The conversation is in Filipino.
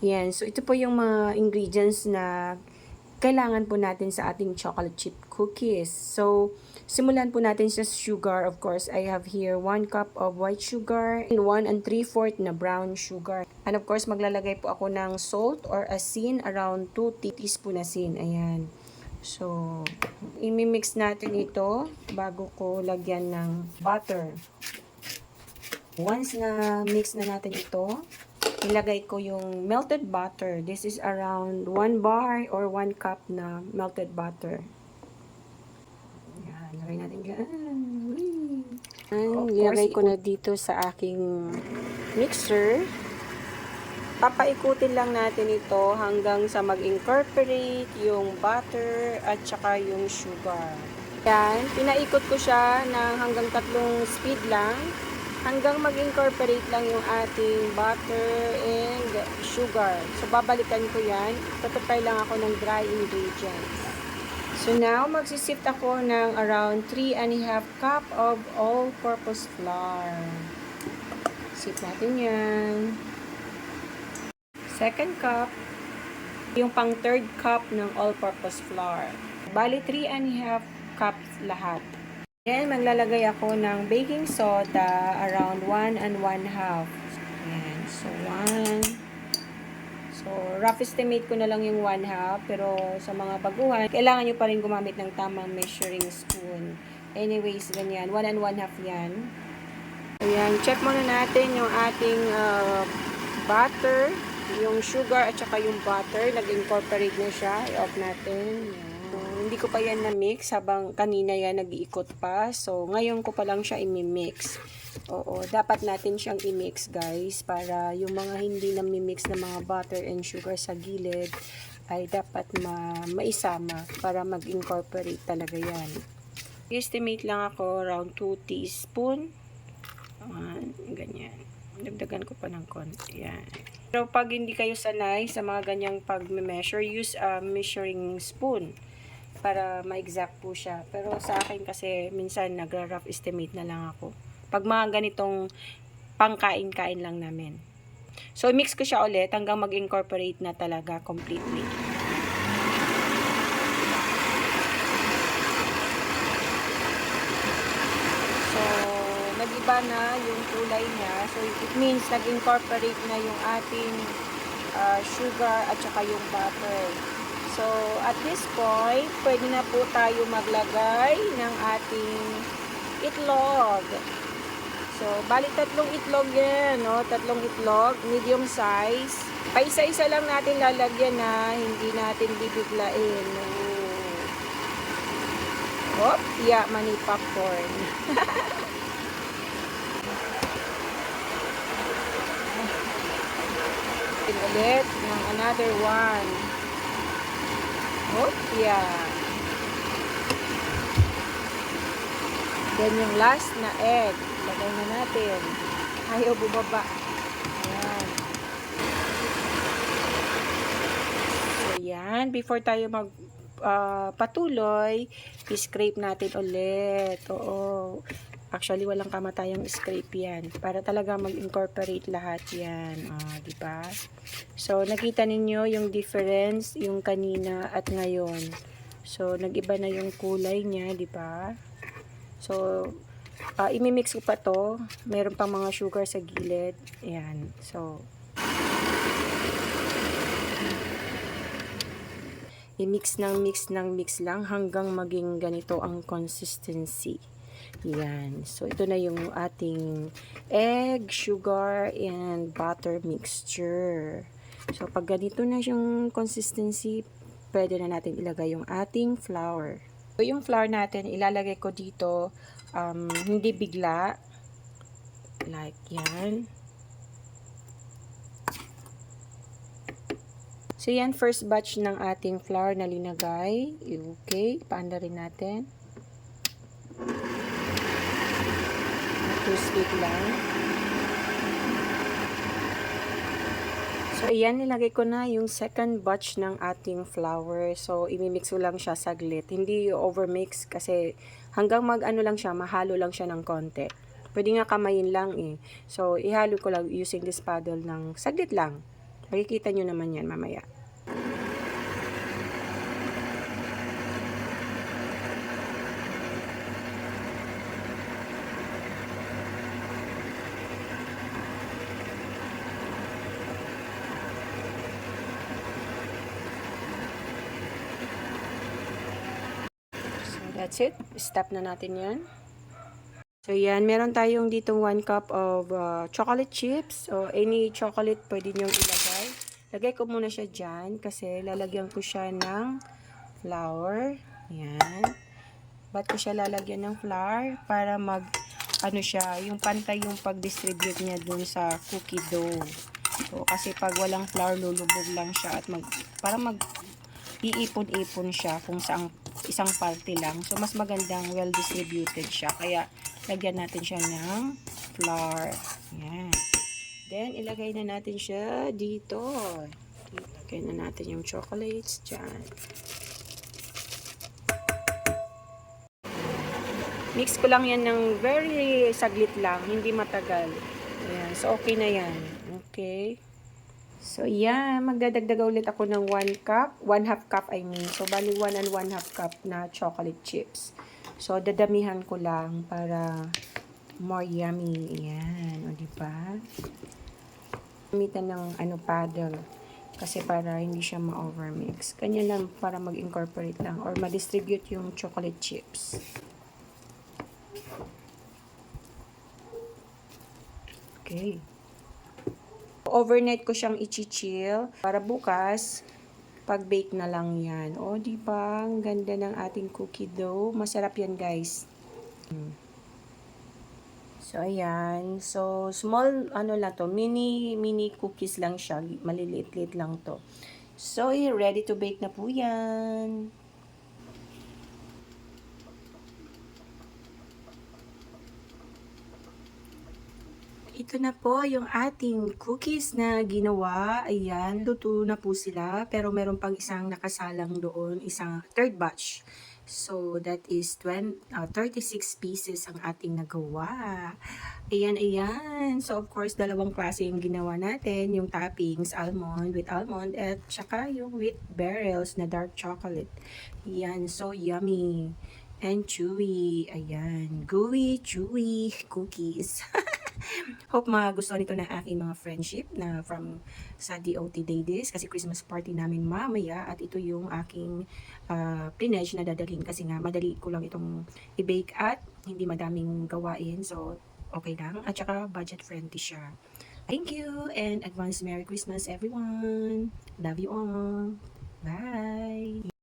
Yan. So, ito po yung mga ingredients na kailangan po natin sa ating chocolate chip cookies. So, simulan po natin sa sugar. Of course, I have here 1 cup of white sugar and 1 and 3/4 na brown sugar. And of course, maglalagay po ako ng salt or asin, around 2 teaspoon asin. Ayan. So, imimix natin ito bago ko lagyan ng butter. Once na mix na natin ito, ilagay ko yung melted butter. This is around 1 bar or 1 cup na melted butter. Yan, lagay natin dyan. Ilagay ko na dito sa aking mixer. Papaikutin lang natin ito hanggang sa mag-incorporate yung butter at saka yung sugar. Yan, pinaikot ko siya ng hanggang 3 speed lang. Hanggang mag-incorporate lang yung ating butter and sugar. So, babalikan ko yan. Prepare lang ako ng dry ingredients. So, now, magsisift ako ng around 3½ cup of all-purpose flour. Sift natin yan. Second cup, yung pang third cup ng all-purpose flour. Bali, 3½ cups lahat. Then, maglalagay ako ng baking soda around 1 and 1/2. Ayan. So, 1. So, rough estimate ko na lang yung 1/2. Pero, sa mga baguhan, kailangan nyo pa rin gumamit ng tamang measuring spoon. Anyways, ganyan. 1 and 1/2 yan. Ayan. Check muna natin yung ating butter, yung sugar at saka yung butter. Nag-incorporate na siya. I-off natin. Ayan. Hindi ko pa yan na-mix habang kanina yan nag-iikot pa. So, ngayon ko pa lang siya i-mix. Oo, dapat natin siyang i-mix guys para yung mga hindi na-mix na mga butter and sugar sa gilid ay dapat maisama para mag-incorporate talaga yan. Estimate lang ako around 2 teaspoon. Ganyan. Dagdagan ko pa ng konti. Yan. Pero pag hindi kayo sanay sa mga ganyang pag-measure, use a measuring spoon para ma-exact po siya. Pero sa akin kasi minsan nagra-rough estimate na lang ako. Pag mga ganitong pangkain-kain lang namin. So, mix ko siya ulit hanggang mag-incorporate na talaga completely. So, nag-iba na yung kulay niya. So, it means nag-incorporate na yung ating sugar at saka yung butter. So, at this point, pwede na po tayo maglagay ng ating itlog. So, bali 3 itlog yan, no? 3 itlog, medium size. Paisa-isa lang natin lalagyan na, hindi natin bibiglain. Oh, yeah, mani popcorn. Ulit ng another one. Oh, yeah. Then yung last na egg. Lagay na natin. Ayaw bumaba. Ayan. So, yan. Before tayo patuloy, i-scrape natin ulit. Oo. Actually, walang kamatayang scrape yan. Para talaga mag-incorporate lahat yan. Diba? So, nakita ninyo yung difference, yung kanina at ngayon. So, nag-iba na yung kulay niya, diba? So, imimix ko pa to. Meron pang mga sugar sa gilid. Ayan. So, i-mix mix lang hanggang maging ganito ang consistency. Yan. So, ito na yung ating egg, sugar, and butter mixture. So, pag ganito na yung consistency, pwede na natin ilagay yung ating flour. So, yung flour natin, ilalagay ko dito, hindi bigla. Like yan. So, yan, first batch ng ating flour na linagay. Okay, paanda rin natin. Sweet lang. So, ayan, nilagay ko na yung second batch ng ating flour. So, imimix ko lang siya saglit. Hindi overmix kasi hanggang mag-ano lang siya, mahalo lang siya ng konti. Pwede nga kamayin lang eh. So, ihalo ko lang using this paddle ng saglit lang. Makikita nyo naman yan mamaya. So, that's it. Stop na natin yan. So, yan. Meron tayong dito 1 cup of chocolate chips. O any chocolate pwede nyong ilagay. Lagay ko muna siya dyan kasi lalagyan ko siya ng flour. Yan. Ba't ko siya lalagyan ng flour? Para ano siya, yung pantay yung pag-distribute niya dun sa cookie dough. So, kasi pag walang flour, lulubog lang siya at iipon-ipon siya kung saang isang party lang. So, mas magandang well-distributed siya. Kaya, lagyan natin siya ng flour. Yan. Then, ilagay na natin siya dito. Ilagay na natin yung chocolates dyan. Mix ko lang yan ng very saglit lang. Hindi matagal. Ayan. So, okay na yan. Okay. So, yan. Magdadagdag ulit ako ng 1 cup. 1/2 cup, I mean. So, bali 1 and 1/2 cup na chocolate chips. So, dadamihan ko lang para more yummy. Ayan. O, diba? Gamitan ng paddle. Kasi para hindi siya ma-overmix. Kanya lang para mag-incorporate lang or ma-distribute yung chocolate chips. Okay. Overnight ko siyang i-chill para bukas pag-bake na lang yan. O, di ba? Ang ganda ng ating cookie dough. Masarap yan, guys. So, ayan. So, small, lang to. Mini cookies lang siya. Maliliit-liit lang to. So, ready to bake na po yan. Ito na po yung ating cookies na ginawa. Ayan, luto na po sila. Pero meron pang isang nakasalang doon, isang third batch. So, that is 36 pieces ang ating nagawa. Ayan, ayan. So, of course, dalawang klase yung ginawa natin. Yung toppings, almond with almond, at saka yung with berries na dark chocolate. Ayan, so yummy. And chewy. Ayan, gooey, chewy cookies. Hope magustuhan nito ng aking mga friendship na from sa DOT Ladies kasi Christmas party namin mamaya at ito yung aking plinage na dadalhin kasi nga madali ko lang itong i-bake at hindi madaming gawain so okay lang at saka budget friendly siya. Thank you and advance Merry Christmas everyone. Love you all. Bye!